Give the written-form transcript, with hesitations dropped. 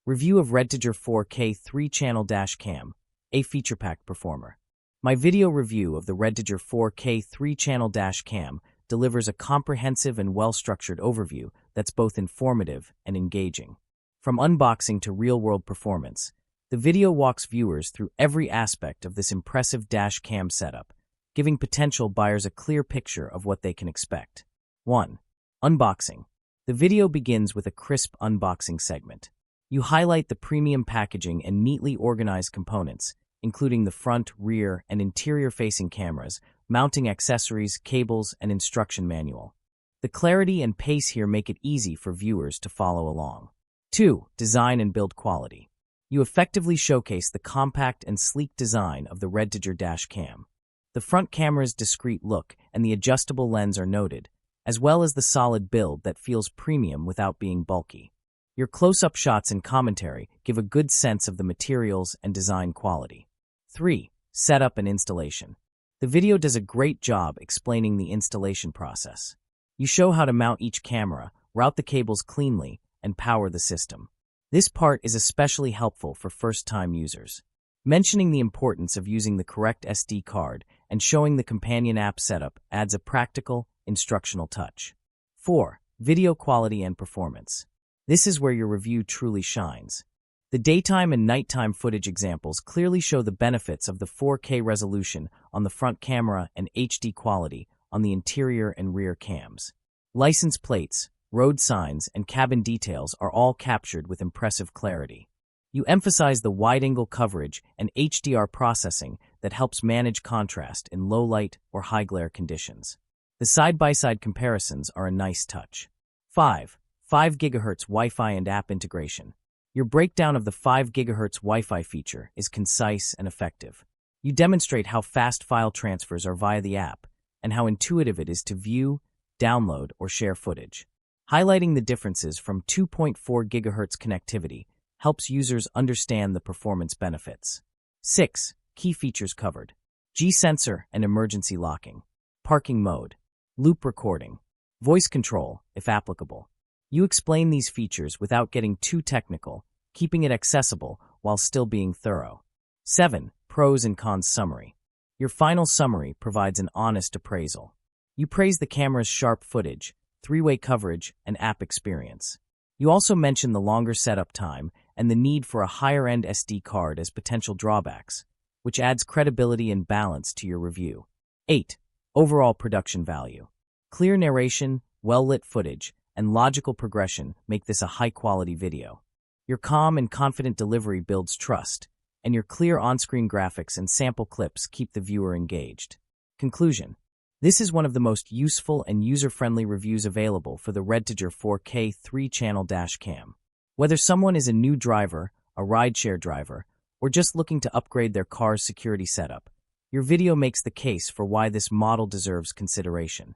Review of Redditor 4K 3-channel dashcam, a feature-packed performer. My video review of the Redditor 4K 3-channel dashcam delivers a comprehensive and well-structured overview that's both informative and engaging. From unboxing to real-world performance, the video walks viewers through every aspect of this impressive dashcam setup, giving potential buyers a clear picture of what they can expect. 1. Unboxing. The video begins with a crisp unboxing segment. You highlight the premium packaging and neatly organized components, including the front, rear, and interior-facing cameras, mounting accessories, cables, and instruction manual. The clarity and pace here make it easy for viewers to follow along. 2. Design and build quality. You effectively showcase the compact and sleek design of the Redditor dashcam. The front camera's discreet look and the adjustable lens are noted, as well as the solid build that feels premium without being bulky. Your close-up shots and commentary give a good sense of the materials and design quality. 3. Setup and installation. The video does a great job explaining the installation process. You show how to mount each camera, route the cables cleanly, and power the system. This part is especially helpful for first-time users. Mentioning the importance of using the correct SD card and showing the companion app setup adds a practical, instructional touch. 4. Video quality and performance. This is where your review truly shines. The daytime and nighttime footage examples clearly show the benefits of the 4K resolution on the front camera and HD quality on the interior and rear cams. License plates, road signs, and cabin details are all captured with impressive clarity. You emphasize the wide-angle coverage and HDR processing that helps manage contrast in low-light or high-glare conditions. The side-by-side comparisons are a nice touch. 5. 5 GHz Wi-Fi and app integration. Your breakdown of the 5 GHz Wi-Fi feature is concise and effective. You demonstrate how fast file transfers are via the app and how intuitive it is to view, download, or share footage. Highlighting the differences from 2.4 GHz connectivity helps users understand the performance benefits. 6. Key features covered. G-sensor and emergency locking. Parking mode. Loop recording. Voice control, if applicable. You explain these features without getting too technical, keeping it accessible while still being thorough. 7. Pros and cons summary. Your final summary provides an honest appraisal. You praise the camera's sharp footage, three-way coverage, and app experience. You also mention the longer setup time and the need for a higher-end SD card as potential drawbacks, which adds credibility and balance to your review. 8. Overall production value. Clear narration, well-lit footage, and logical progression make this a high-quality video. Your calm and confident delivery builds trust, and your clear on-screen graphics and sample clips keep the viewer engaged. Conclusion. This is one of the most useful and user-friendly reviews available for the Redditor 4K 3-channel dashcam. Whether someone is a new driver, a rideshare driver, or just looking to upgrade their car's security setup, your video makes the case for why this model deserves consideration.